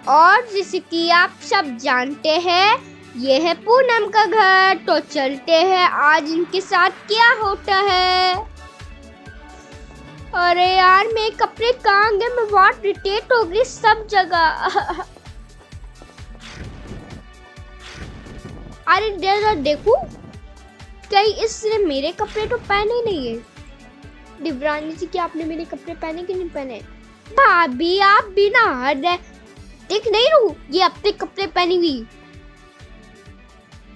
और जैसे कि आप सब जानते हैं, ये है पूनम का घर। तो चलते हैं आज इनके साथ क्या होता है। अरे यार, मेरे कपड़े कहाँ गए? मैं बहुत इरिटेट हो गई सब जगह। अरे जरा देखूं, कहीं इसने मेरे कपड़े तो पहने ही नहीं है। दिव्रानी जी, क्या आपने मेरे कपड़े पहने कि नहीं पहने? भाभी आप बिना हद है, देख नहीं रहूं ये अपने कपड़े पहनी हुई।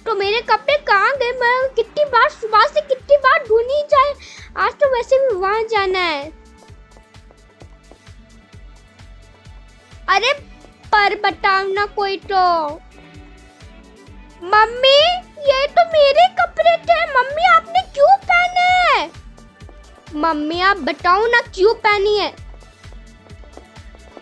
तो मेरे कपड़े कहाँ गए? मैं कितनी बार सुबह से कितनी बार ढूंढी जाए। आज तो वैसे भी वहां जाना है। अरे पर बताओ ना कोई तो। मम्मी, ये तो मेरे कपड़े थे। मम्मी आपने क्यों पहने? मम्मी आप बताओ ना क्यों पहनी है?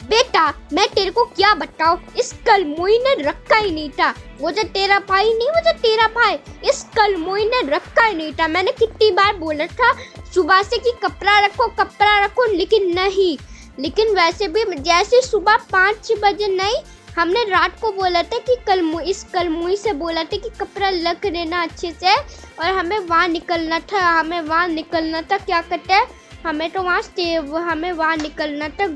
बेटा मैं तेरे को क्या बताऊं, इस कलमुई ने रखा ही नहीं था। वो जो तेरा भाई नहीं, वो जो तेरा भाई, इस कलमुई ने रखा ही नहीं था। मैंने कितनी बार बोला था सुबह से कि कपड़ा रखो, लेकिन नहीं। लेकिन वैसे भी जैसे सुबह 5-6 बजे नहीं, हमने रात को बोला था कि इस कलमुई से बोला था कि कपड़ा लग लेना अच्छे से, और हमें वहाँ निकलना था। क्या कहते हैं, हमें वहाँ निकलना था।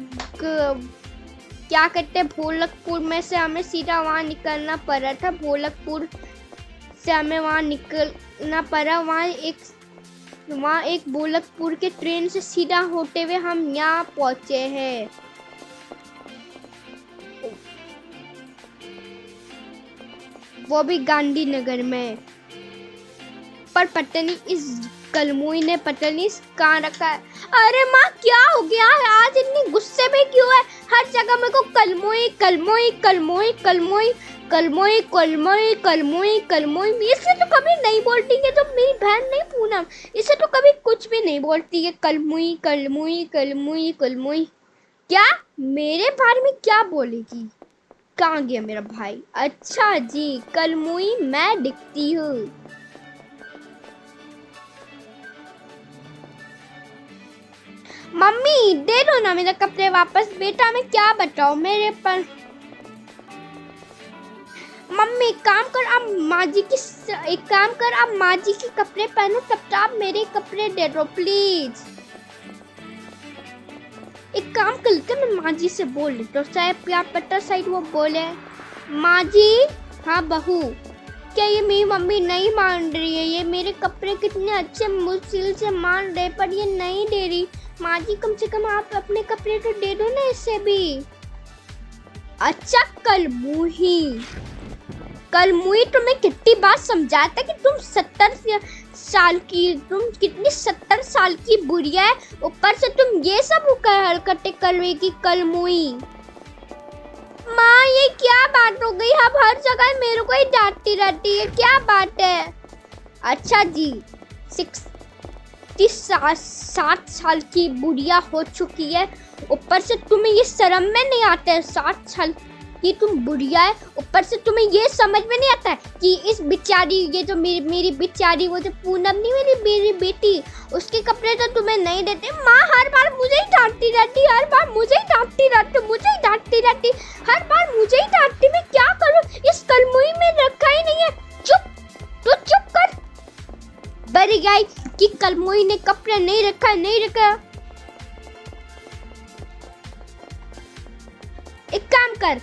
क्या कहते हैं, भोलकपुर में से हमें सीधा वहाँ निकलना पड़ा था। भोलकपुर से हमें वहाँ निकलना पड़ा। वहाँ एक भोलकपुर के ट्रेन से सीधा होते हुए हम यहाँ पहुँचे हैं। वो भी गांधीनगर में। पर पता नहीं इस कलमुई ने पता नहीं कहाँ रखा है। अरे माँ, क्या हो गया है? आज इतनी गुस्से में क्यों है? हर जगह मेरे को कलमुई कलमुई कलमुई कलमुई कलमुई कलमुई कलमुई कलमुई। इससे तो कभी नहीं बोलती है, तो मेरी बहन नहीं पूनम, इससे तो कभी कुछ भी नहीं बोलती है। कलमुई कलमुई कलमुई कलमुई। क्या मेरे बारे में क्या बोलेगी? कहाँ गया मेरा भाई? अच्छा जी, कलमुई मैं दिखती हूँ। मम्मी दे दो ना मेरे कपड़े वापस। बेटा मैं क्या बताऊं मेरे पर। मम्मी एक काम कर, अब माँ जी के कपड़े पहनो, तब तो आप मेरे कपड़े दे दो प्लीज। एक काम करते, मैं माँ जी से बोल लेता हूँ, शायद क्या पता शायद वो बोले। माँ जी। हाँ बहू। क्या ये मेरी मम्मी नहीं मान रही है? ये मेरे कपड़े कितने अच्छे मुश्किल से मान रहे, पर ये नहीं दे रही। माँ जी कम से कम आप अपने कपड़े तो दे दो ना इसे भी। अच्छा कलमुही तुम्हें कितनी बार समझाया था कि तुम 70 साल की बुढ़िया है, ऊपर से तुम ये सब हरकतें करवेगी। कलमुही माँ, ये क्या बात हो गई? अब हर जगह मेरे को ही डांटती रहती है, क्या बात है? अच्छा जी, 7 साल की बुढ़िया हो चुकी है, ऊपर से तुम्हें ये शर्म में नहीं आता है? 7 साल की तुम बुढ़िया है, ऊपर से तुम्हें ये समझ में नहीं आता है कि इस बेचारी, ये जो मेरी बेचारी, वो जो पूनम नहीं, मेरी बेटी, उसके कपड़े तो तुम्हें नहीं देते। माँ हर बार मुझे ही डांटती रहती, हर बार मुझे ही डांटती मैं क्या करूँ? इस कलमुई में रखा ही नहीं है। चुप कर। बड़ी गाय कि कलमुई ने कपड़े नहीं रखा। एक काम कर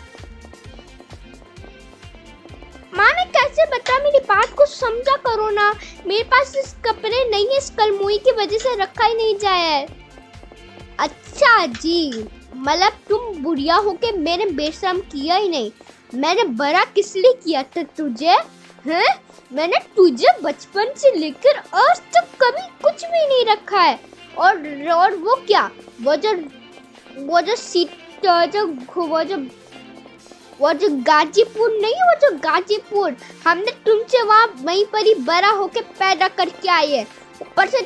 माँ, मैं कैसे बता, मेरी बात को समझा करो ना। मेरे पास इस कपड़े नहीं है, इस कलमुई की वजह से रखा ही नहीं जाया है। अच्छा जी, मतलब तुम बुढ़िया होके मेरे बेशरम किया ही नहीं। मैंने बड़ा किस लिए किया था तुझे? हैं? मैंने तुझे बचपन से लेकर आज तक कभी कुछ भी नहीं रखा है। और वो क्या, वो जो गाजीपुर नहीं है, वो जो गाजीपुर, हमने तुमसे वहाँ वहीं पर ही बड़ा होके पैदा करके आए हैं। ऊपर से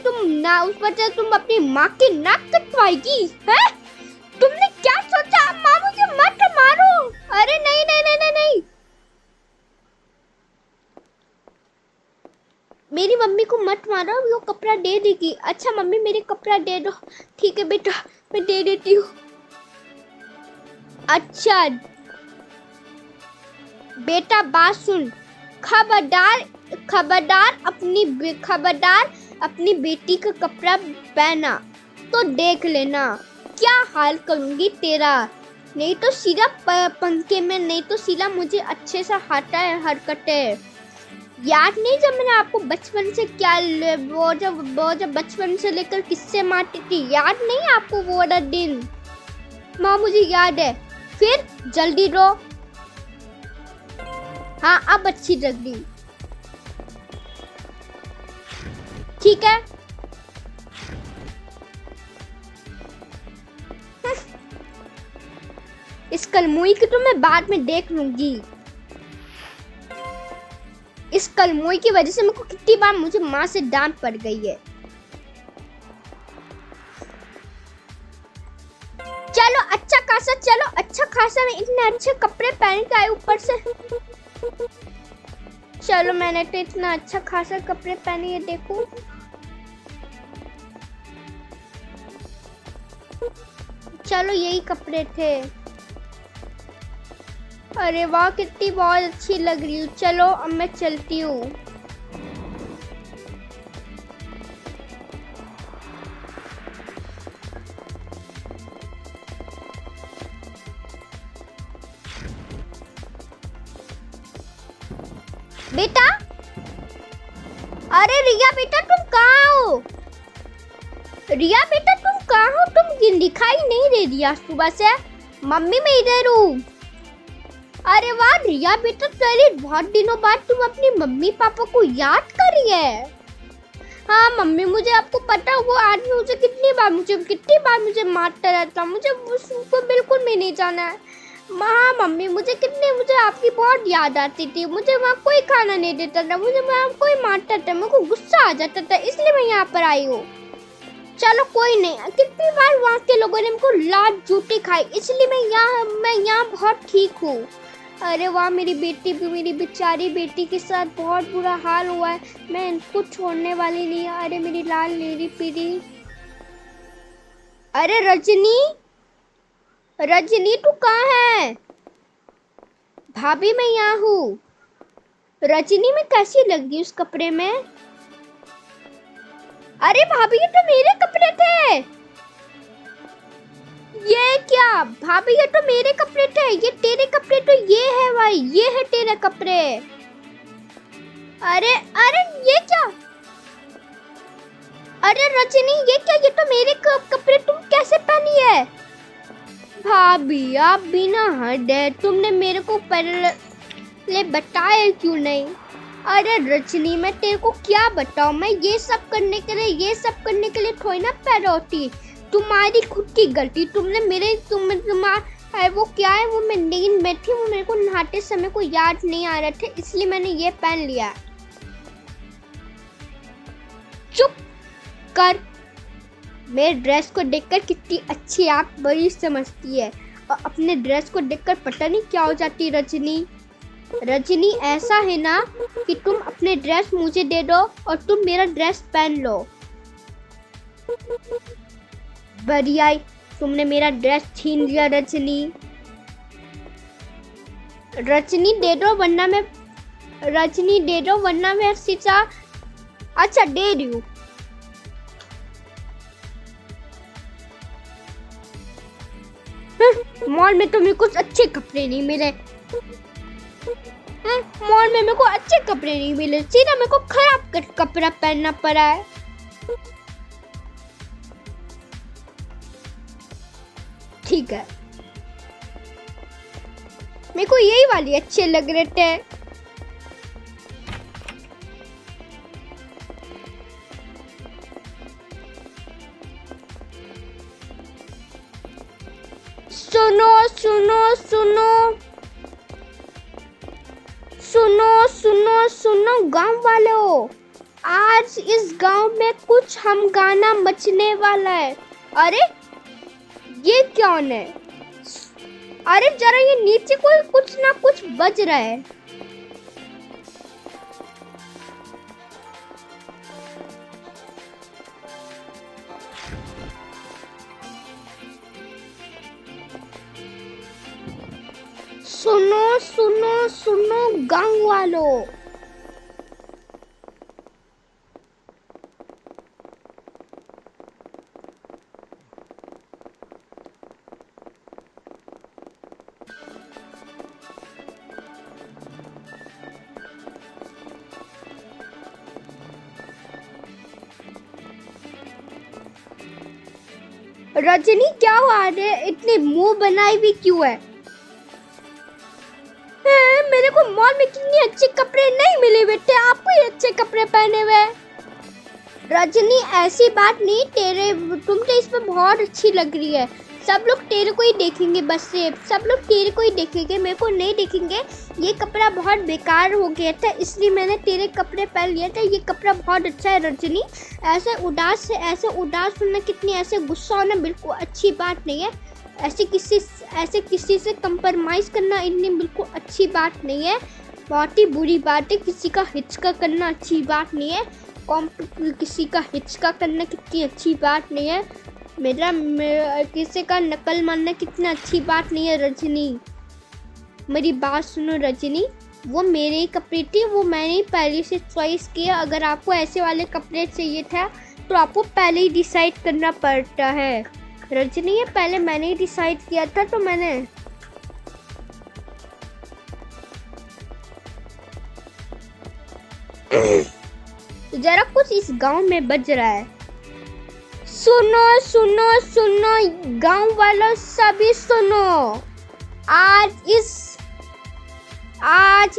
तुम अपनी माँ की नाक कटवाएगी है? तुमने क्या सोचा? माँ मुझे मत मारो। अरे नहीं। मेरी मम्मी को मत मारो, वो कपड़ा दे देगी। अच्छा मम्मी मेरे कपड़ा दे दो। ठीक है बेटा, मैं दे देती हूँ। अच्छा बेटा बात सुन, खबरदार खबरदार अपनी बेटी का कपड़ा पहना तो देख लेना क्या हाल करूंगी तेरा। नहीं तो सीधा पंखे में, नहीं तो सीधा मुझे अच्छे से हटा है हरकतें। याद नहीं जब मैंने आपको बचपन से क्या वो जब बचपन से लेकर किससे मारती थी, याद नहीं आपको वो वाला दिन? माँ मुझे याद है। फिर जल्दी रो। हाँ अब अच्छी लग रही। ठीक है। इस कलमुई की तो मैं बाद में देख लूंगी। इस कलमुई की वजह से मेरे को कितनी बार मुझे माँ से डांट पड़ गई है। चलो अच्छा खासा मैं इतने अच्छे कपड़े पहन के आई ऊपर से। चलो मैंने तो इतना अच्छा खासा कपड़े पहने, ये देखो। चलो यही कपड़े थे। अरे वाह कितनी बहुत अच्छी लग रही हूँ। चलो अब मैं चलती हूँ। बेटा, अरे रिया बेटा तुम कहाँ हो? रिया बेटा तुम कहाँ हो? तुम दिखाई नहीं दे रही सुबह से। मम्मी मैं इधर हूँ। अरे वाह रिया बेटा, तेरे बहुत दिनों बाद तुम अपनी मम्मी पापा को याद कर रही है। हाँ मम्मी, मुझे आपको पता है वो आदमी मुझे कितनी बार मुझे मारता रहता, मुझे उसको बिल्कुल भी नहीं जाना है। हाँ मम्मी, मुझे आपकी बहुत याद आती थी। मुझे वहाँ कोई खाना नहीं देता था, मुझे वहाँ कोई मारता था, मेरे को गुस्सा आ जाता था, इसलिए मैं यहाँ पर आई हूँ। चलो कोई नहीं, कितनी बार वहाँ के लोगों ने मुझको लात जूती खाई, इसलिए मैं यहाँ बहुत ठीक हूँ। अरे वाह, मेरी बेचारी बेटी के साथ बहुत बुरा हाल हुआ है। मैं इनको छोड़ने वाली नहीं। अरे मेरी लाल लेरी पीरी। अरे रजनी तू कहाँ है? भाभी मैं यहाँ हूँ। रजनी मैं कैसी लग रही उस कपड़े में? अरे भाभी ये तो मेरे कपड़े थे। ये क्या भाभी, ये तो मेरे कपड़े थे। ये तेरे कपड़े तो ये है भाई, ये है तेरे कपड़े। अरे अरे ये क्या? अरे रजनी ये क्या? ये तो मेरे कपड़े तुम कैसे पहनी है? भाभी आप भी ना हद है, तुमने मेरे को पहले बताया क्यों नहीं? अरे रजनी मैं तेरे को क्या बताऊं, मैं ये सब करने के लिए थोड़ी ना पैदा होती। तुम्हारी खुद की गलती। तुमने तुम्हारा वो क्या है, वो मैं नींद में थी, वो मेरे को नहाते समय को याद नहीं आ रहा था, इसलिए मैंने ये पहन लिया। चुप कर। मेरे ड्रेस को देखकर कितनी अच्छी आप बड़ी समझती है, और अपने ड्रेस को देखकर पता नहीं क्या हो जाती रजनी ऐसा है ना कि तुम अपने ड्रेस मुझे दे दो और तुम मेरा ड्रेस पहन लो। बढ़िया, तुमने मेरा ड्रेस छीन लिया रजनी दे दो वरना मैं सीधा। अच्छा दे रही हूँ। मॉल में तो मेरे को अच्छे कपड़े नहीं मिले। मॉल में मेरे को अच्छे कपड़े नहीं मिले, सीधा मेरे को खराब कपड़ा पहनना पड़ा है। ठीक है, मेरे को यही वाली अच्छे लग रहे थे। सुनो सुनो सुनो सुनो सुनो सुनो गांव वालों, आज इस गांव में कुछ हम गाना मचने वाला है। अरे ये कौन है? अरे जरा ये नीचे कोई कुछ ना कुछ बज रहा है। सुनो सुनो सुनो गांव वालों, रजनी क्या हुआ रे, इतनी मुंह बनाई हुई क्यों है? मेरे को मॉल में कितने अच्छे कपड़े नहीं मिले बेटे, आपको ही अच्छे कपड़े पहने हुए। रजनी ऐसी बात नहीं, तुम तो इसमें बहुत अच्छी लग रही है। सब लोग तेरे को ही देखेंगे, बस से सब लोग तेरे को ही देखेंगे, मेरे को नहीं देखेंगे। ये कपड़ा बहुत बेकार हो गया था, इसलिए मैंने तेरे कपड़े पहन लिया था। ये कपड़ा बहुत अच्छा है रजनी। ऐसे उदास होना, कितनी ऐसे गुस्सा होना बिल्कुल अच्छी बात नहीं है। ऐसे किसी से कंप्रोमाइज़ करना इतनी बिल्कुल अच्छी बात नहीं है, बहुत ही बुरी बात है। किसी का हिचका करना अच्छी बात नहीं है, किसी का हिचका करना कितनी अच्छी बात नहीं है। किसी का नकल मारना कितना अच्छी बात नहीं है रजनी। मेरी बात सुनो रजनी, वो मेरे ही कपड़े थे, वो मैंने ही पहले से चॉइस किया। अगर आपको ऐसे वाले कपड़े चाहिए था तो आपको पहले ही डिसाइड करना पड़ता है रजनी। ये पहले मैंने ही डिसाइड किया था, तो मैंने जरा कुछ इस गांव में बज रहा है। सुनो सुनो सुनो गांव वालों, सभी सुनो। आज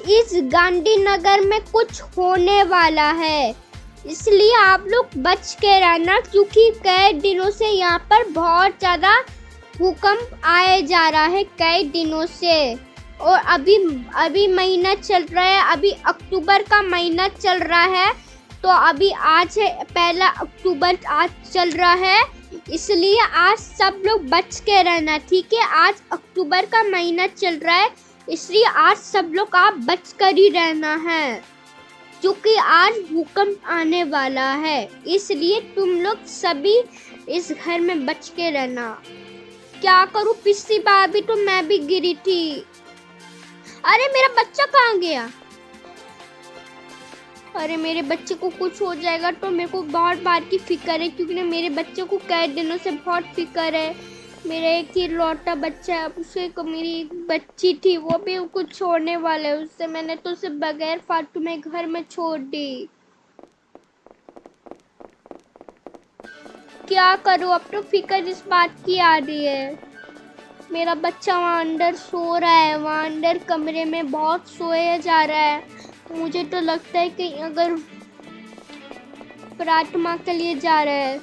इस गांधीनगर में कुछ होने वाला है, इसलिए आप लोग बच के रहना, क्योंकि कई दिनों से यहाँ पर बहुत ज़्यादा भूकंप आए जा रहा है कई दिनों से। और अभी महीना चल रहा है, अभी अक्टूबर का महीना चल रहा है, तो अभी आज है 1 अक्टूबर आज चल रहा है, इसलिए आज सब लोग बच के रहना, ठीक है। आज अक्टूबर का महीना चल रहा है, इसलिए आज सब लोग आप बच कर ही रहना है, क्योंकि आज भूकंप आने वाला है, इसलिए तुम लोग सभी इस घर में बच के रहना। क्या करूं, पिछली बार भी तो मैं भी गिरी थी। अरे मेरा बच्चा कहाँ गया? अरे मेरे बच्चे को कुछ हो जाएगा तो मेरे को बहुत बात की फिक्र है, क्योंकि ना मेरे बच्चे को कई दिनों से बहुत फिक्र है। मेरा एक ही लौटा बच्चा है, उसे को मेरी एक बच्ची थी, वो भी कुछ छोड़ने वाला है उससे, मैंने तो उसे बगैर फालतू में घर में छोड़ दी। क्या करूँ, अब तो फिक्र इस बात की आ रही है। मेरा बच्चा वहाँ अंदर सो रहा है, वहाँ अंदर कमरे में बहुत सोया जा रहा है। मुझे तो लगता है कि अगर प्रार्थना के लिए जा रहा है।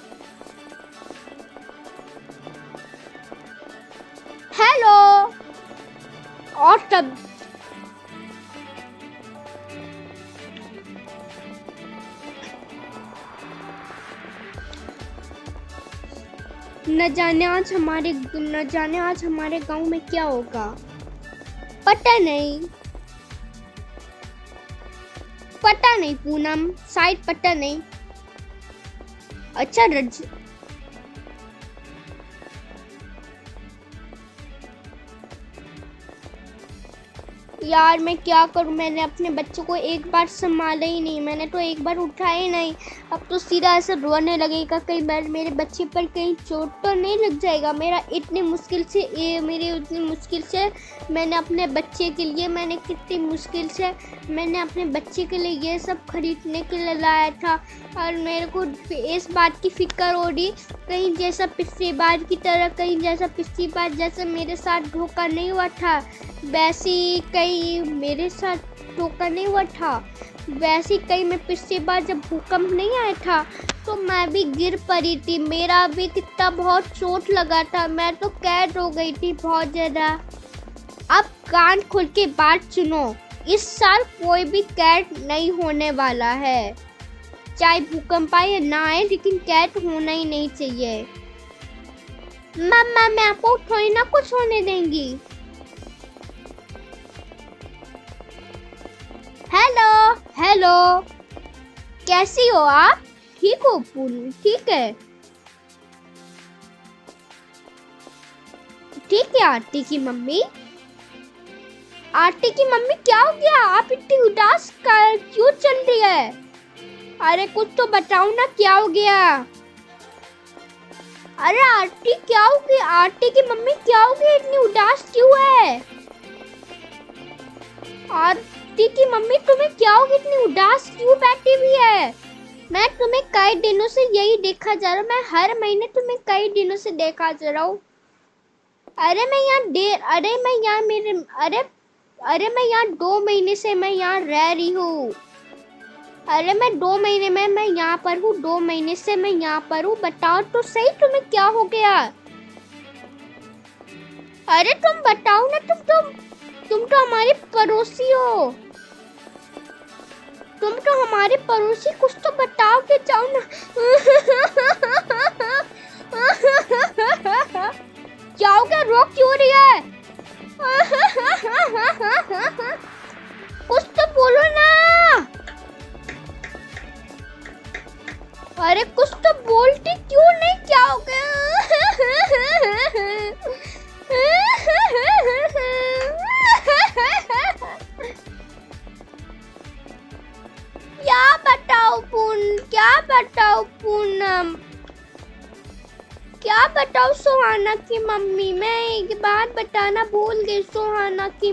हेलो, और तब न जाने आज हमारे गांव में क्या होगा, पता नहीं पूनम, शायद पता नहीं। अच्छा यार मैं क्या करूं, मैंने अपने बच्चों को एक बार संभाला ही नहीं, मैंने तो एक बार उठाया ही नहीं। अब तो सीधा ऐसे रोने लगेगा, कहीं मेरे बच्चे पर कहीं चोट तो नहीं लग जाएगा। मेरी उतनी मुश्किल से मैंने अपने बच्चे के लिए मैंने अपने बच्चे के लिए ये सब खरीदने के लिए लाया था, और मेरे को इस बात की फिक्र हो रही, कहीं जैसा पिछली बार जैसा मेरे साथ धोखा नहीं हुआ था, वैसे कहीं मेरे साथ धोखा नहीं हुआ था, वैसे कहीं मैं पिछली बार जब भूकंप नहीं आया था तो मैं भी गिर पड़ी थी, मेरा भी कितना बहुत चोट लगा था, मैं तो कैद हो गई थी बहुत ज़्यादा। अब कान खोल के बात सुनो, इस साल कोई भी कैद नहीं होने वाला है, चाहे भूकंप आए या ना आए, लेकिन कैद होना ही नहीं चाहिए। मम्मा मैं आपको थोड़ी ना कुछ होने देंगी। हेलो, कैसी हो आप? ठीक हो पूनम? ठीक है आरती की मम्मी। आरती की मम्मी क्या हो गया? आप इतनी उदास क्यों चल रही है? अरे कुछ तो बताओ ना, क्या हो गया? अरे आरती क्या हो गया? आरती की मम्मी क्या हो गया? इतनी उदास क्यों है? आरती की मम्मी तुम्हें क्या हो गया? इतनी उदास क्यों बैठी हुई है? मैं तुम्हें कई दिनों से यही देखा जा रहा हूँ। मैं हर महीने तुम्हें कई दिनों से देखा जा रहा हूँ। अरे मैं यहाँ मैं यहाँ 2 महीने से मैं यहाँ रह रही हूँ। अरे मैं 2 महीने में मैं यहाँ पर हूँ। 2 महीने से मैं यहाँ पर हूँ। बताओ तो सही, तुम्हें क्या हो गया? अरे तुम बताओ ना, तुम तो हमारे पड़ोसी हो। तुम तो हमारे पड़ोसी, कुछ तो बताओ के जाओ ना। क्या हो गया? रो क्यों रही है? कुछ तो बोलो ना। अरे कुछ तो बोलती क्यों नहीं? क्या हो गया? पूनम, क्या बताओ सुहाना की मम्मी? मैं एक बात बताना भूल गई। सुहाना की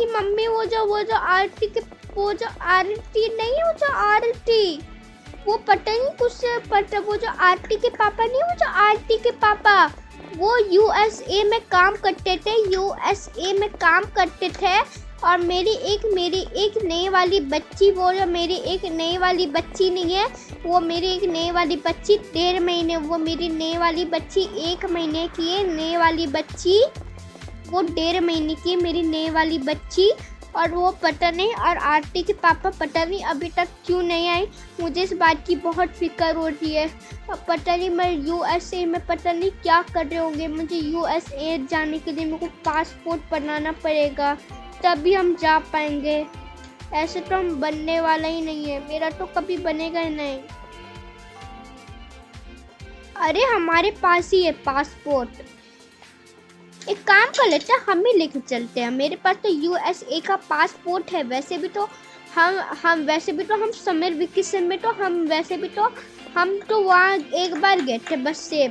मम्मी, वो जो आरती के, वो जो आरती नहीं, वो जो आरती, वो पता नहीं कुछ पता, वो जो आरती के पापा नहीं, वो जो आरती के पापा, वो यूएसए में काम करते थे। और मेरी एक नई वाली बच्ची, वो जो मेरी एक नई वाली बच्ची नहीं है, वो मेरी एक नई वाली बच्ची 1.5 महीने, वो मेरी नई वाली बच्ची 1 महीने की है। नई वाली बच्ची वो 1.5 महीने की मेरी नई वाली बच्ची। और वो पता नहीं, और आरती के पापा पता नहीं अभी तक क्यों नहीं आए। मुझे इस बात की बहुत फिक्र होती है। अब पता नहीं मैं यूएसए में पता नहीं क्या कर रहे होंगे। मुझे यूएसए जाने के लिए मेरे को पासपोर्ट बनाना पड़ेगा, तभी हम जा पाएंगे। ऐसे तो हम बनने वाला ही नहीं है, मेरा तो कभी बनेगा ही नहीं। अरे हमारे पास ही है पासपोर्ट। एक काम कर लेते हैं, हम ही लेके चलते हैं। मेरे पास तो यूएसए का पासपोर्ट है। वैसे भी तो हम समर वेकेशन में तो हम तो वहाँ एक बार गए थे बस से।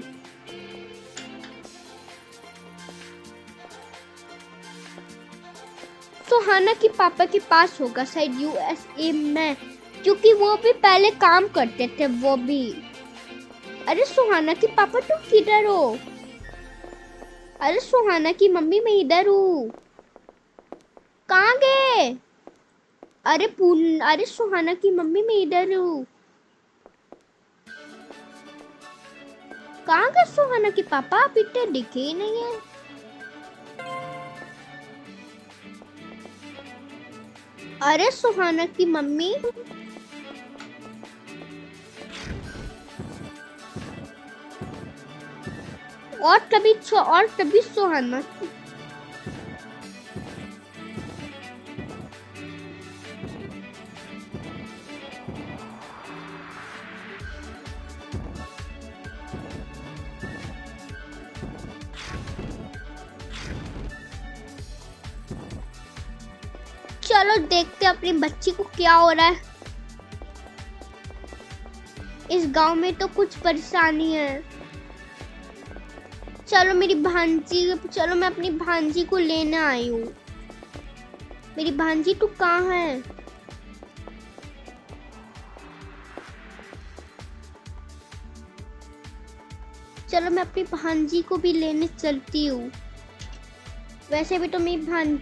सुहाना की पापा के पास होगा शायद यूएसए में, क्योंकि वो भी पहले काम करते थे वो भी। अरे सुहाना की पापा तुम किधर हो? अरे सुहाना की मम्मी मैं इधर हूँ। कहाँ गए? अरे सुहाना की मम्मी मैं इधर हूँ। कहाँ गए सुहाना के पापा? अभी तो दिखे ही नहीं है। अरे सुहाना की मम्मी, और तभी सुहाना। चलो देखते अपनी बच्ची को क्या हो रहा है। इस गांव में तो कुछ परेशानी है। चलो मैं अपनी भांजी को लेने आई हूँ। मेरी भांजी तू कहाँ है? चलो मैं अपनी भांजी को भी लेने चलती हूँ। वैसे भी तो मेरी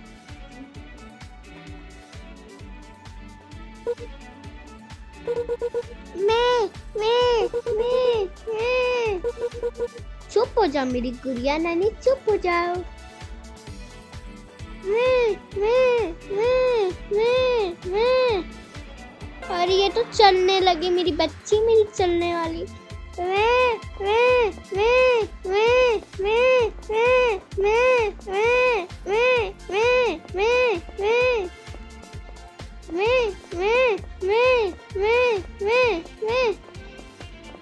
चुप हो जाओ मेरी गुड़िया नानी, चुप हो जाओ। और ये तो चलने लगी मेरी बच्ची, मेरी चलने वाली।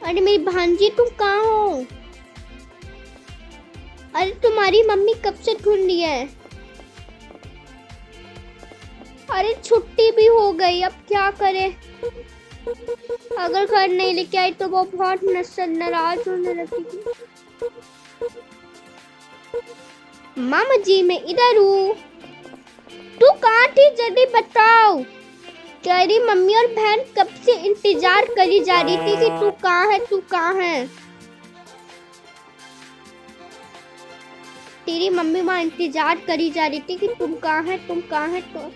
अरे मेरी भांजी तुम कहाँ हो? अरे तुम्हारी मम्मी कब से ढूंढ रही है। अरे छुट्टी भी हो गई, अब क्या करे। अगर घर नहीं लेके आई तो वो बहुत नाराज होने लगेगी। मामा जी मैं इधर हूँ। तू कहाँ थी जल्दी बताओ। तेरी मम्मी और बहन कब से इंतजार करी जा रही थी कि तू कहाँ है, तू कहाँ है। तेरी मम्मी वहाँ इंतजार करी जा रही थी कि तुम कहाँ है, तुम कहाँ है, तो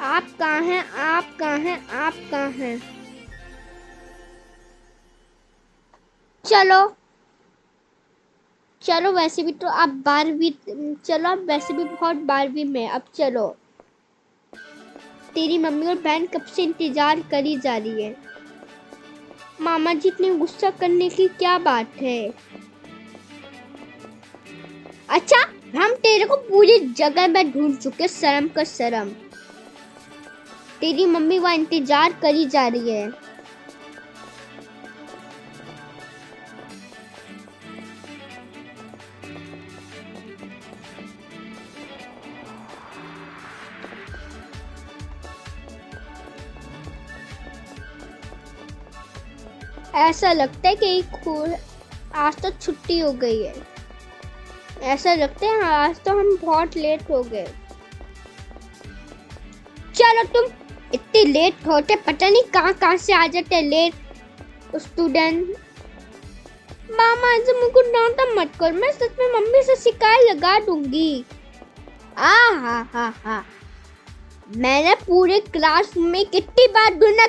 आप कहाँ हैं, आप कहाँ हैं, आप कहाँ हैं। चलो चलो वैसे भी तो आप 12वीं, चलो आप वैसे भी बहुत 12वीं में, अब चलो। तेरी मम्मी और बहन कब से इंतजार करी जा रही है। मामा जी इतने गुस्सा करने की क्या बात है। अच्छा हम तेरे को पूरी जगह में ढूंढ चुके, शर्म कर शर्म। तेरी मम्मी वहाँ इंतजार करी जा रही है। ऐसा लगता है कि आज तो छुट्टी हो गई है। ऐसा लगता है आज तो हम बहुत लेट हो गए। चलो तुम इतनी लेट होते पता नहीं कहाँ से आ जाते लेट स्टूडेंट। मामा ऐसे मुझको डांटा मत कर, मैं सच में मम्मी से शिकायत लगा दूंगी। हा मैंने पूरे क्लास में कितनी बार ढूंढा,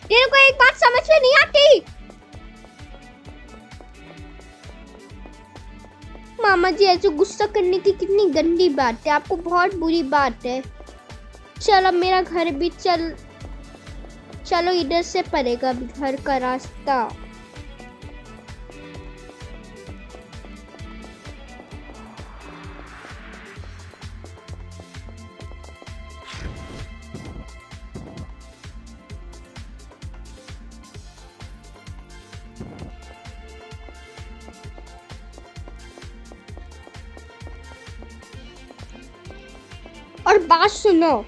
तेरे को एक बात समझ में नहीं आती। मामा जी ऐसे गुस्सा करने की कितनी गंदी बात है, आपको बहुत बुरी बात है। चलो मेरा घर भी चलो इधर से पड़ेगा घर का रास्ता। और बात सुनो,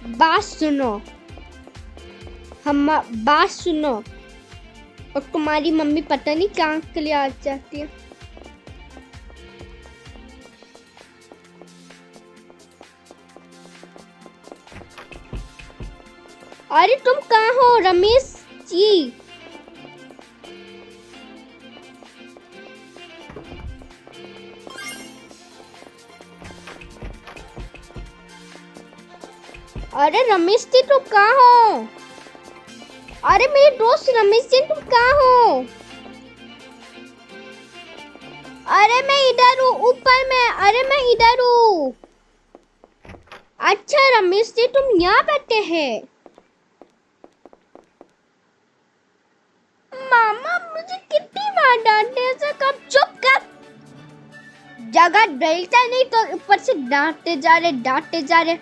बात सुनो। और तुम्हारी मम्मी पता नहीं कहाँ के लिए आ जाती है। अरे तुम कहाँ हो रमेश जी। अरे रमेश जी तुम कहाँ हो। अरे मेरे दोस्त रमेश जी तुम कहाँ हो। अरे मैं इधर हूँ ऊपर में, अरे मैं इधर हूँ। अच्छा रमेश जी तुम यहाँ बैठे हैं। मामा मुझे कितनी बार डांटे, ऐसा कब। चुप कर, जगह डलता नहीं तो ऊपर से डांटते जा रहे।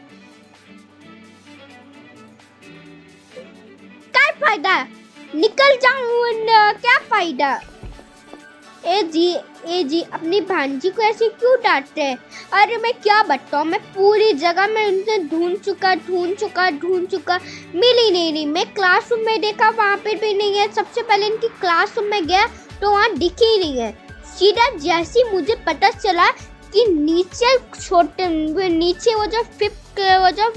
क्या फायदा, निकल जाऊं, क्या फायदा। ए जी अपनी भांजी को ऐसे क्यों डांटते हैं। अरे मैं क्या बताऊं, मैं पूरी जगह में उनसे ढूंढ चुका, मिली नहीं रही। मैं क्लासरूम में देखा, वहाँ पे भी नहीं है। सबसे पहले इनकी क्लासरूम में गया तो वहाँ दिख ही नहीं है। सीधा जैसे मुझे पता चला कि नीचे वो जो फिफ्थ,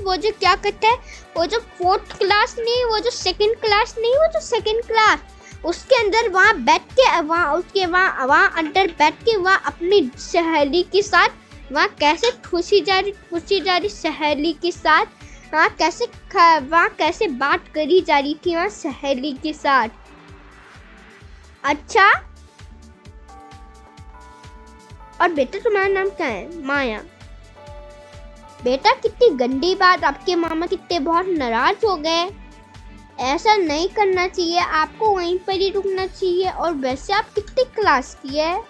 वो जो क्या कहते हैं, वो जो फोर्थ क्लास नहीं, वो जो सेकंड क्लास नहीं, वो जो सेकंड क्लास, उसके अंदर वहाँ बैठ के वहाँ अंदर बैठ के वहाँ अपनी सहेली के साथ वहाँ कैसे ठूसी जा रही सहेली के साथ, वहाँ कैसे बात करी जा रही थी वहाँ सहेली के साथ। अच्छा और बेटा तुम्हारा नाम क्या है। माया। बेटा कितनी गंदी बात, आपके मामा कितने बहुत नाराज हो गए। ऐसा नहीं करना चाहिए, आपको वहीं पर ही रुकना चाहिए। और वैसे आप कितनी क्लास की है।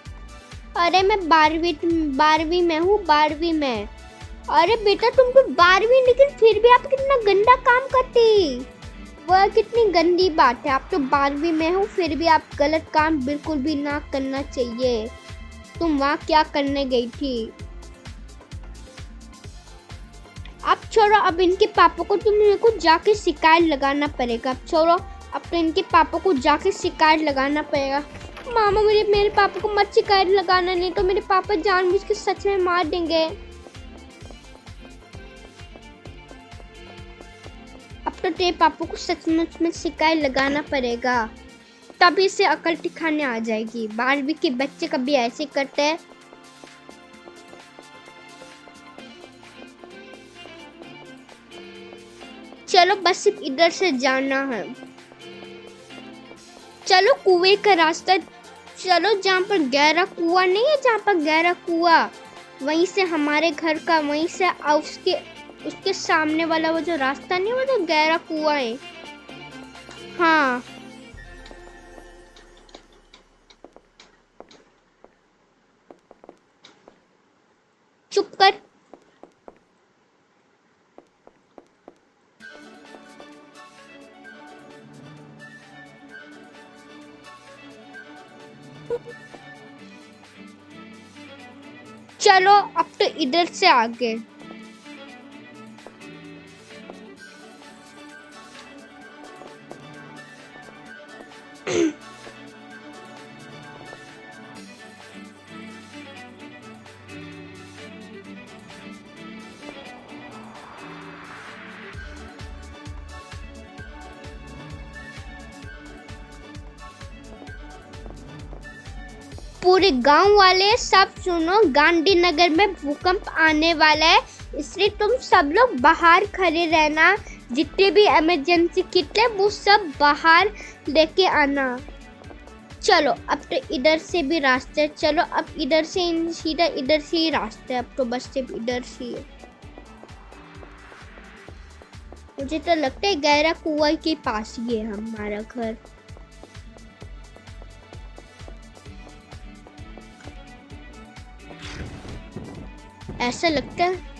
अरे मैं 12वीं में हूँ, 12वीं में। अरे बेटा तुम तो 12वीं, लेकिन फिर भी आप कितना गंदा काम करती। वह कितनी गंदी बात है। आप तो बारहवीं में हो, फिर भी आप गलत काम बिल्कुल भी ना करना चाहिए। तुम वहाँ क्या करने गई थी? अब छोड़ो, अब इनके पापा को तुमने को जाके शिकायत लगाना पड़ेगा। अब छोड़ो, अब तो इनके पापा को जाके शिकायत लगाना पड़ेगा। मामा मेरे पापा को मत शिकायत लगाना, नहीं तो मेरे पापा जानबूझ के सच में मार देंगे। अब तो तेरे पापा को सचमुच में शिकायत लगाना पड़ेगा, तभी इसे अकल ठिकाने आ जाएगी। 12वीं के बच्चे कभी ऐसे करते हैं? चलो बस सिर्फ इधर से जाना है। चलो कुएं का रास्ता, चलो जहाँ पर गहरा कुआं नहीं है, जहाँ पर गहरा कुआं, वहीं से हमारे घर का, वहीं से उसके सामने वाला वो जो रास्ता नहीं, वो जो गहरा कुआं है। हाँ चुप कर। चलो अब तो इधर से आगे। पूरे गांव वाले सब सुनो, गांधीनगर में भूकंप आने वाला है, इसलिए तुम सब लोग बाहर खड़े रहना। जितने भी इमरजेंसी किट है वो सब बाहर लेके आना। चलो अब तो इधर से भी रास्ते, चलो अब इधर से सीधा इधर से ही रास्ते, अब तो बस सिर्फ इधर से ही है। मुझे तो लगता है गहरा कुआं के पास ही है हमारा घर। ऐसा लगता है।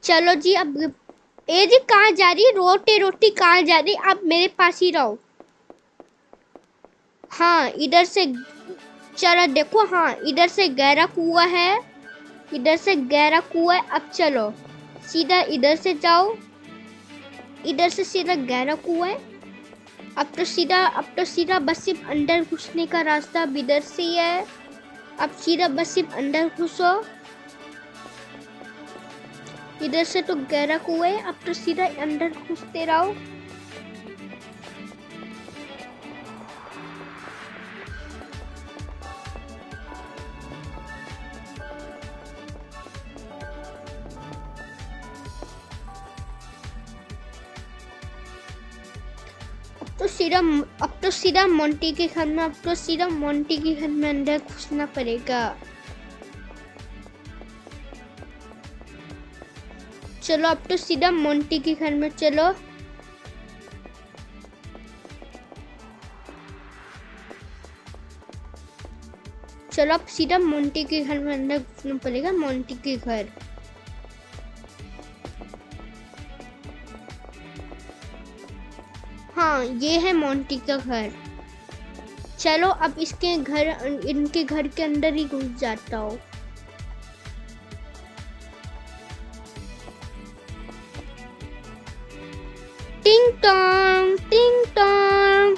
चलो जी, अब ए जी कहाँ जा रही है? रोटी रोटी कहाँ जा रही? आप मेरे पास ही रहो। हाँ इधर से, चलो देखो, हाँ इधर से गहरा कुआं है, इधर से गहरा कुआं है। अब चलो सीधा इधर से जाओ, इधर से सीधा गहरा कुआं है। अब तो सीधा बस सिर्फ अंदर घुसने का रास्ता अब इधर से ही है। अब सीधा बस सिर्फ अंदर घुसो, इधर से तो गहरा कुआं है, अब तो सीधा अंदर घुसते रहो। अब तो सीधा मोंटी के घर में, अब तो सीधा मोंटी के घर में अंदर घुसना पड़ेगा। चलो अब तो सीधा मोंटी के घर में चलो। चलो अब सीधा मोंटी के घर में अंदर घुसना पड़ेगा, मोंटी के घर। हाँ, ये है मोंटी का घर। चलो अब इनके घर के अंदर ही घुस जाता हूँ। टिंग टोंग टिंग टोंग।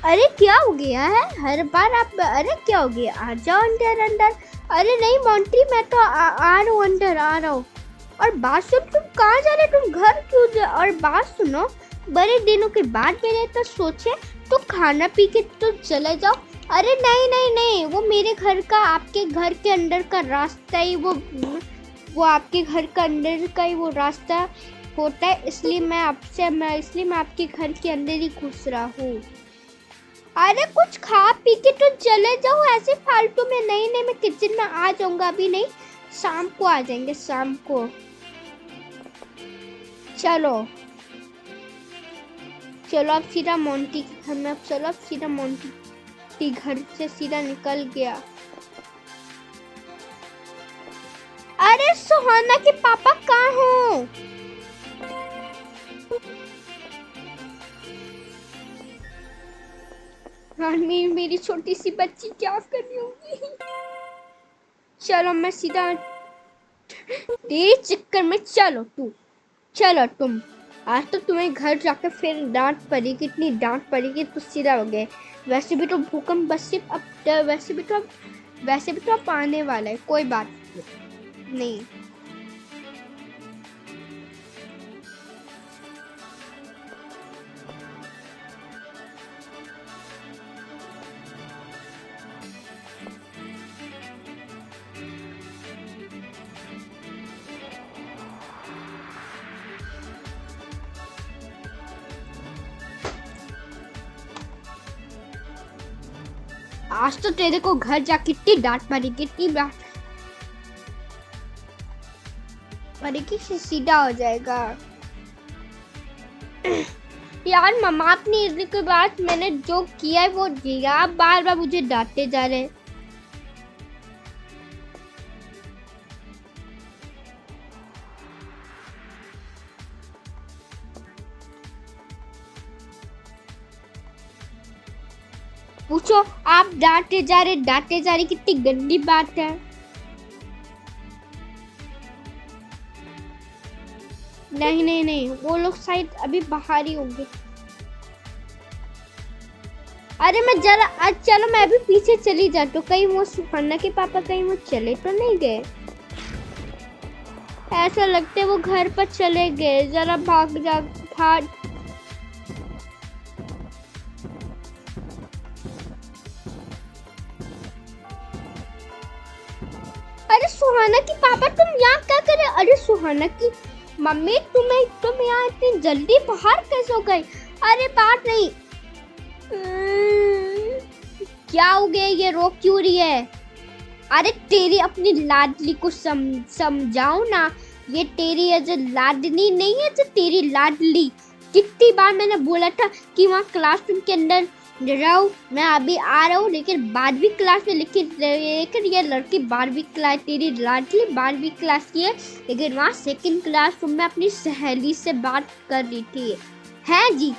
अरे क्या हो गया है हर बार आप? अरे क्या हो गया? आ जाओ अंदर अंदर। अरे नहीं मोंटी, मैं तो आ रहा हूँ, अंदर आ रहा हूँ। और बात सुन, तुम कहाँ जा रहे? तुम घर क्यों जा? और बात सुनो, बड़े दिनों के बाद मैंने तो सोचे तो खाना पी के तो चले जाओ। अरे नहीं नहीं नहीं, वो मेरे घर का, आपके घर के अंदर का रास्ता ही वो आपके घर का अंदर का ही वो रास्ता होता है, इसलिए मैं आपके घर के अंदर ही घुस रहा हूँ। अरे कुछ खा पी के तो चले जाओ, ऐसे फालतू में। नहीं नहीं, मैं किचन में आ जाऊंगा, अभी नहीं, शाम को आ जाएंगे, शाम को। चलो चलो अब सीधा मोंटी के घर में, चलो अब सीधा मोंटी घर से सीधा निकल गया। अरे सुहाना के पापा कहाँ हो? रानी, मेरी छोटी सी बच्ची क्या कर रही होगी? चलो मैं सीधा तेरे चक्कर में, चलो तुम, आज तो तुम्हें घर जाकर फिर डांट पड़ेगी, इतनी डांट पड़ेगी तो सीधा हो गए। वैसे भी तो भूकंप बस सिर्फ अब वैसे भी तो अब आने वाला है, कोई बात नहीं। आज तो तेरे को घर जा कितनी डांट पड़ेगी, कितनी डांट पड़ेगी, सीधा हो जाएगा। यार मम्मा, अपनी इज्जत के बाद मैंने जो किया है वो किया, आप बार बार मुझे डांटते जा रहे हैं। पूछो, आप डांटे जा रहे, कितनी गंदी बात है। नहीं नहीं नहीं, वो लोग शायद अभी बाहर ही होंगे। अरे मैं जरा, आज चलो मैं अभी पीछे चली जाती हूँ, कहीं वो सुहाना के पापा कहीं वो चले तो नहीं गए? ऐसा लगता है वो घर पर चले गए, जरा भाग। अरे सुहाना की पापा, तुम यहाँ क्या कर रहे? अरे सुहाना की मम्मी, तुम यहाँ इतनी जल्दी बाहर कैसे हो गई? अरे बात नहीं, क्या हो गया? ये रो क्यों रही है? अरे तेरी अपनी लाडली को समझाओ ना, ये तेरी लाडली नहीं है, जो तेरी लाडली। कितनी बार मैंने बोला था कि वहाँ क्लासरूम के अंदर रहो, मैं अभी आ रहा हूँ, लेकिन 12वीं क्लास में, लेकिन ये लड़की 12वीं क्लास, तेरी लाडली 12वीं क्लास की है, लेकिन वहाँ सेकंड क्लासरूम में अपनी सहेली से बात कर रही थी। है जी,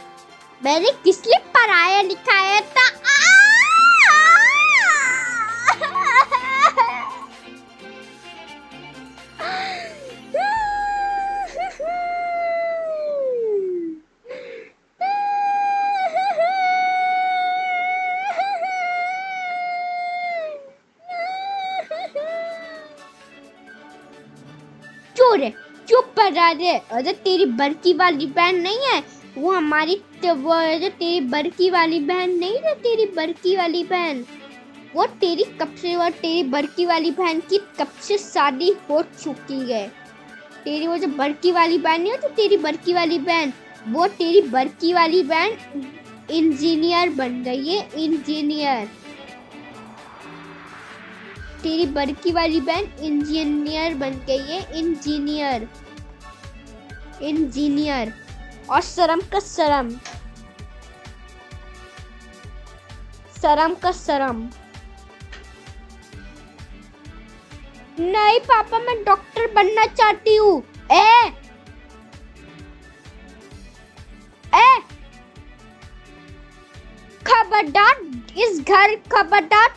मैंने किस लिए पढ़ाया लिखाया था? चुप पड़ा रे। अरे तेरी बड़की वाली बहन नहीं है वो, हमारी वो जो तेरी बड़की वाली बहन नहीं है, तेरी बड़की वाली बहन, वो तेरी बड़की वाली बहन की कब से शादी हो चुकी है। तेरी वो जो बड़की वाली बहन नहीं है, तो तेरी बड़की वाली बहन, वो तेरी बड़की वाली बहन इंजीनियर बन गई है, इंजीनियर। तेरी बड़की वाली बहन इंजीनियर बन गई है, इंजीनियर। और शर्म का शर्म, नहीं पापा, मैं डॉक्टर बनना चाहती हूँ। खबरदार खबरदार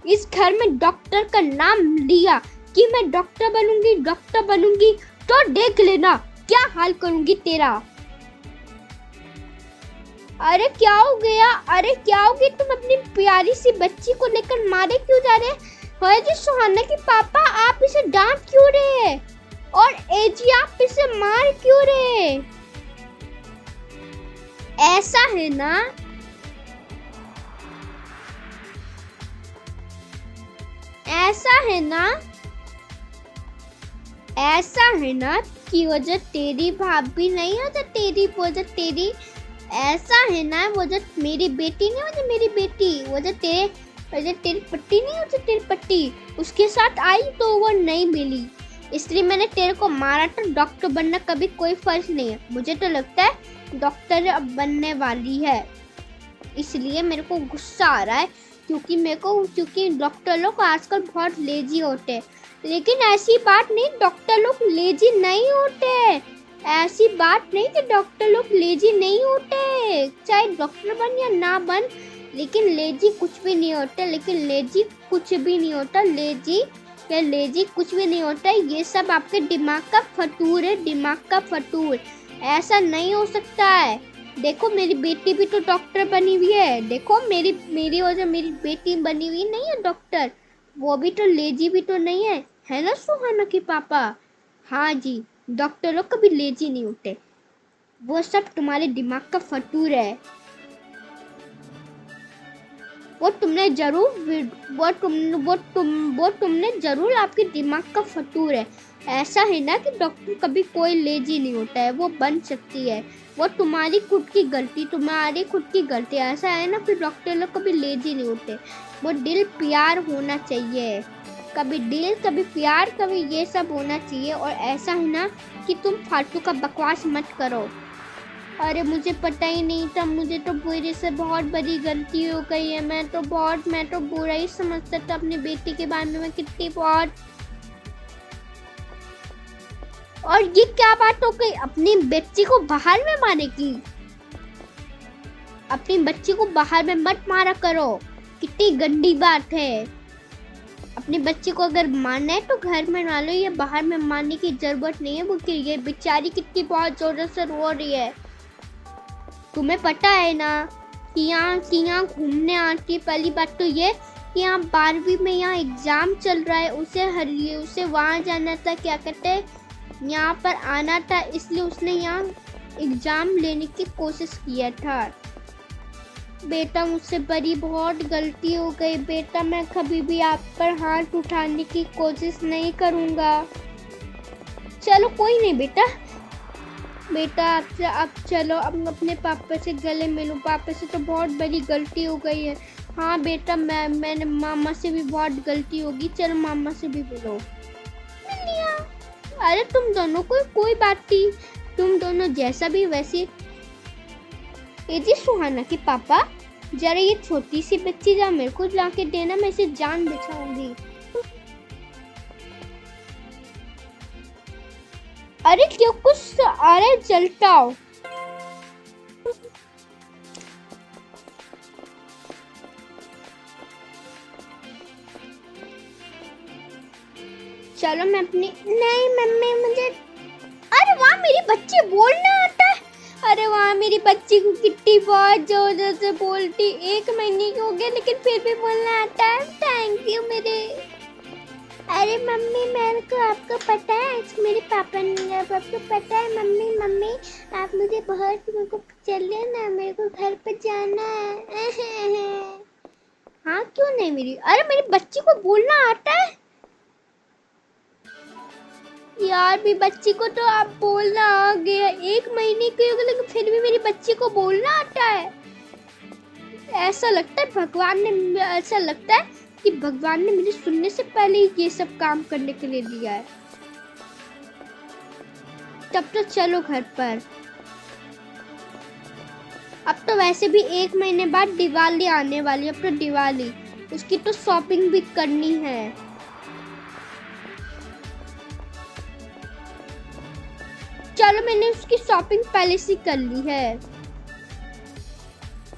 इस घर में डॉक्टर का नाम लिया कि मैं डॉक्टर बनूंगी तो देख लेना क्या हाल करूंगी तेरा। अरे क्या हो गया तुम अपनी प्यारी सी बच्ची को लेकर मारे क्यों जा रहे हैं जी सुहाना की पापा, आप इसे डांट क्यों रहे हैं और एजी आप इसे मार क्यों रहे हैं? ऐसा है ना कि वजह तेरी भाभी नहीं हो, तेरी वजह तेरी ऐसा है ना, वजह मेरी बेटी नहीं, वजह मेरी बेटी वजह तेरी पट्टी नहीं, वजह तेरी पट्टी उसके साथ आई तो वो नहीं मिली, इसलिए मैंने तेरे को मारा। तो डॉक्टर बनना कभी कोई फर्क नहीं है। मुझे तो लगता है डॉक्टर अब बनने वाली है, इसलिए मेरे को गुस्सा आ रहा है क्योंकि डॉक्टर लोग आजकल बहुत लेजी होते हैं। लेकिन ऐसी बात नहीं, डॉक्टर लोग लेजी नहीं होते, ऐसी बात नहीं कि डॉक्टर लोग लेजी नहीं होते, चाहे डॉक्टर बन या ना बन, लेकिन लेजी कुछ भी नहीं होता, लेजी कुछ भी नहीं होता। ये सब आपके दिमाग का फतूर है, ऐसा नहीं हो सकता है। देखो मेरी बेटी भी तो डॉक्टर बनी हुई है, देखो मेरी वजह मेरी बेटी बनी हुई नहीं है डॉक्टर, वो भी तो लेजी भी तो नहीं है ना सुहाना की पापा? हाँ जी, डॉक्टर लोग कभी लेजी नहीं होते, वो सब तुम्हारे दिमाग का फतूर है। वो तुमने जरूर आपके दिमाग का फतूर है। ऐसा है ना कि डॉक्टर कभी कोई लेजी नहीं होता है, वो बन सकती है, वो तुम्हारी खुद की गलती। ऐसा है ना कि डॉक्टर लोग कभी लेजी नहीं होते, वो दिल प्यार होना चाहिए, कभी दिल कभी प्यार कभी ये सब होना चाहिए। और ऐसा है ना कि तुम फालतू का बकवास मत करो। अरे मुझे पता ही नहीं था, मुझे तो मेरे से बहुत बड़ी गलती हो गई है, मैं तो बुरा ही समझता था अपनी बेटी के बारे में, मैं कितनी बहुत। और ये क्या बात हो गई अपनी बच्ची को बाहर में मारने की? अपनी बच्ची को बाहर में मत मारा करो, कितनी गंदी बात है। अपनी बच्ची को अगर मारना है तो घर में मार लो, ये बाहर में मारने की जरूरत नहीं है। वो ये बेचारी कितनी बहुत जोर से रो रही है। तुम्हें पता है ना कि यहाँ घूमने आती है, पहली बात तो ये कि यहाँ 12वीं में यहाँ एग्जाम चल रहा है, उसे वहाँ जाना था, क्या कहते हैं यहाँ पर आना था, इसलिए उसने यहाँ एग्जाम लेने की कोशिश किया था। बेटा मुझसे बड़ी बहुत गलती हो गई बेटा, मैं कभी भी आप पर हाथ उठाने की कोशिश नहीं करूँगा। चलो कोई नहीं बेटा अब चलो, अब अपने पापा से गले मिलो, पापा से तो बहुत बड़ी गलती हो गई है। हाँ बेटा मैंने मामा से भी बहुत गलती होगी, चलो मामा से भी मिलो। अरे तुम दोनों को कोई बात नहीं, तुम दोनों जैसा भी वैसे। ये जी सुहाना के पापा, जरा ये छोटी सी बच्ची जा मेरे को ला के देना, मैं इसे जान बचाऊंगी। अरे क्यों कुछ, अरे जलता हो। चलो मैं अपनी, नहीं मम्मी मुझे, अरे वहाँ मेरी बच्ची बोलना आता है, अरे वहाँ मेरी बच्ची को कितनी बहुत जोर से बोलती, 1 महीने की हो गई लेकिन फिर भी बोलना आता है। थैंक यू मेरे। अरे मम्मी मेरे को, आपको पता है मेरे पापा ने, आपको पता है मम्मी आप मुझे बहुत, मेरे को चलिए ना, मेरे को घर पर जाना है। हाँ क्यों नहीं मेरी, अरे मेरी बच्ची को बोलना आता है यार, मेरी बच्ची को तो आप बोलना आ गया, 1 महीने की हो गई लेकिन फिर भी मेरी बच्ची को बोलना आता है। ऐसा लगता है भगवान ने मुझे सुनने से पहले ही ये सब काम करने के लिए दिया है। तब तो चलो घर पर। अब तो वैसे भी 1 महीने बाद दिवाली आने वाली है, अब तो दिवाली, उसकी तो शॉपिंग भी करनी है। चलो मैंने उसकी शॉपिंग पहले से कर ली है।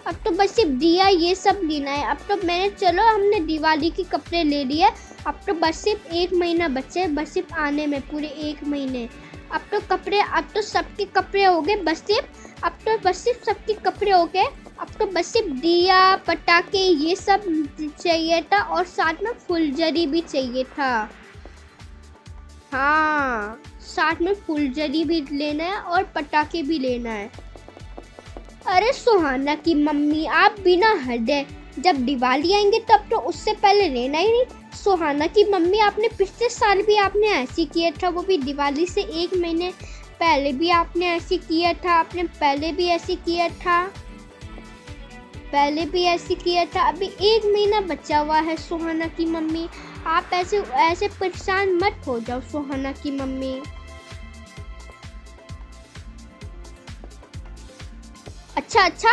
अब तो बस सिर्फ दिया ये सब लेना है। अब तो मैंने चलो हमने दिवाली के कपड़े ले लिए। अब तो बस सिर्फ 1 महीना बचे है, बस सिर्फ आने में पूरे 1 महीने। अब तो सबके कपड़े हो गए बस सिर्फ सबके कपड़े हो गए। अब तो बस सिर्फ दिया पटाखे ये सब चाहिए था और साथ में फुलझड़ी भी चाहिए था। हाँ, साथ में फुलझड़ी भी लेना है और पटाखे भी लेना है। अरे सुहाना की मम्मी आप बिना हटे, जब दिवाली आएंगे तब तो उससे पहले लेना ही नहीं। सुहाना की मम्मी आपने पिछले साल भी आपने ऐसे किया था, वो भी दिवाली से 1 महीने पहले भी आपने ऐसे किया था। आपने पहले भी ऐसे किया था, अभी 1 महीना बचा हुआ है। सुहाना की मम्मी आप ऐसे परेशान मत हो जाओ। सुहाना की मम्मी अच्छा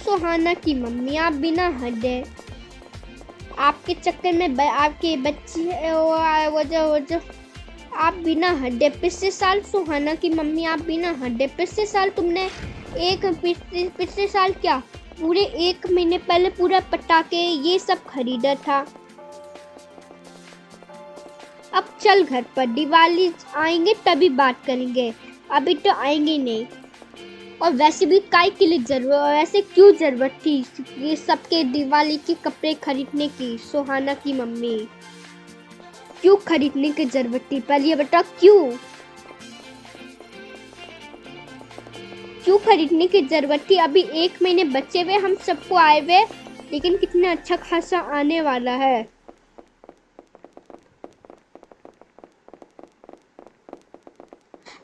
सुहाना की मम्मी आप बिना हटे, आपके चक्कर में आपके बच्चे वो जो आप बिना हटे पिछले साल। सुहाना की मम्मी आप बिना हटे पिछले साल तुमने पिछले साल क्या पूरे 1 महीने पहले पूरा पटाखे ये सब खरीदा था। अब चल घर पर, दिवाली आएंगे तभी बात करेंगे, अभी तो आएंगे नहीं। और वैसे भी काय के लिए वैसे क्यों जरूरत थी ये सबके दिवाली के कपड़े खरीदने की। सुहाना की मम्मी क्यों खरीदने की जरूरत थी, पहले ये बता क्यों खरीदने की जरूरत थी। अभी 1 महीने बचे हुए हम सबको आए हुए, लेकिन कितना अच्छा खासा आने वाला है।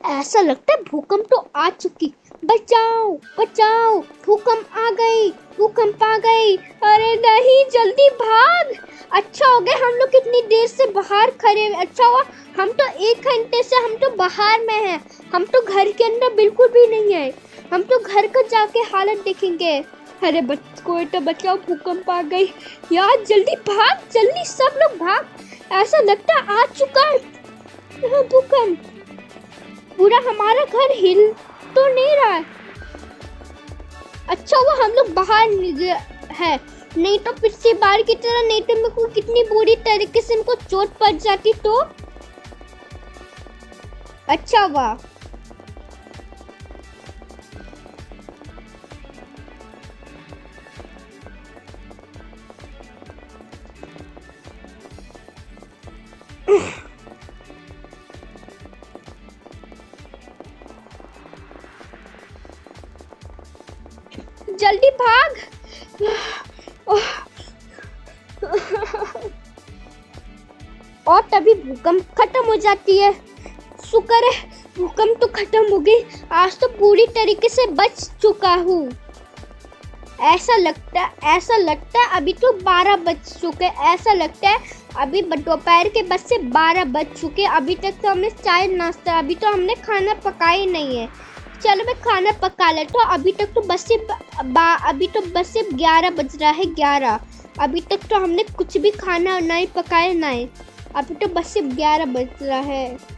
ऐसा लगता है भूकंप तो आ चुकी। बचाओ बचाओ, भूकंप आ गई। अरे नहीं, जल्दी भाग। अच्छा हो गया हम लोग कितनी देर से बाहर खड़े। अच्छा हुआ हम तो 1 घंटे से हम तो बाहर में हैं, हम तो घर के अंदर बिल्कुल भी नहीं है। हम तो घर का जाके हालत देखेंगे। अरे कोई तो बचाओ, भूकंप आ गई यार, जल्दी भाग, जल्दी सब लोग भाग। ऐसा लगता है आ चुका है भूकंप, पूरा हमारा घर हिल तो नहीं रहा है। अच्छा वो हम लोग बाहर है, नहीं तो पिछली बार की तरह, नहीं तो मेरे को कितनी बुरी तरीके से हमको चोट पड़ जाती तो। अच्छा वाह, जल्दी भाग। और तभी भूकंप खत्म हो जाती है। शुक्र है भूकंप तो खत्म हो गई, आज तो पूरी तरीके से बच चुका हूँ। ऐसा लगता है अभी तो 12 बज चुके। ऐसा लगता है अभी दोपहर के बज से 12 बज चुके। अभी तक तो हमने चाय नाश्ता, अभी तो हमने खाना पकाया नहीं है। चलो मैं खाना पका लेता हूँ। अभी तो बस सिर्फ 11 बज रहा है, 11। अभी तक तो हमने कुछ भी खाना नहीं पकाया नहीं, अभी तो बस सिर्फ 11 बज रहा है।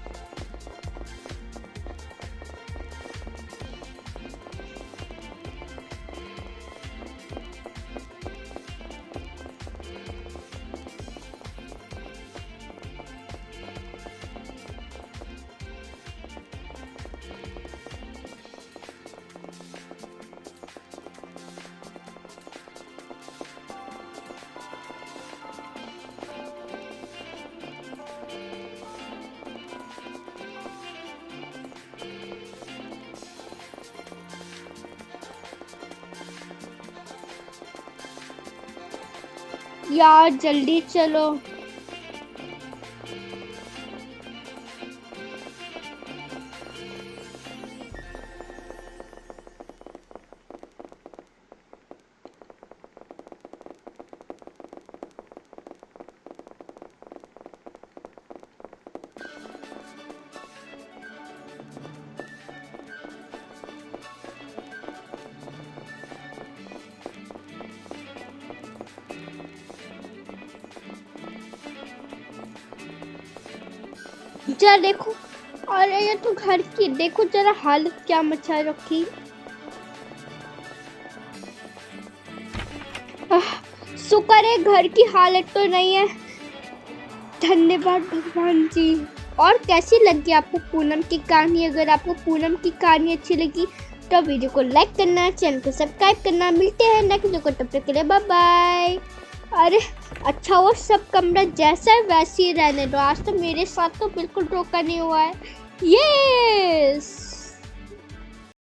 यार जल्दी चलो। जरा देखो, अरे ये तो घर की देखो जरा हालत क्या मचा रखी। शुक्र है घर की हालत तो नहीं है। धन्यवाद भगवान जी। और कैसी लगी आपको पूनम की कहानी? अगर आपको पूनम की कहानी अच्छी लगी तो वीडियो को लाइक करना, चैनल को सब्सक्राइब करना। मिलते हैं नेक्स्ट वीडियो को, तब तक के लिए बाय बाय। अरे अच्छा वो सब कमरा जैसा है वैसे ही रहने दो। आज तो मेरे साथ तो बिल्कुल धोखा नहीं हुआ है। यस।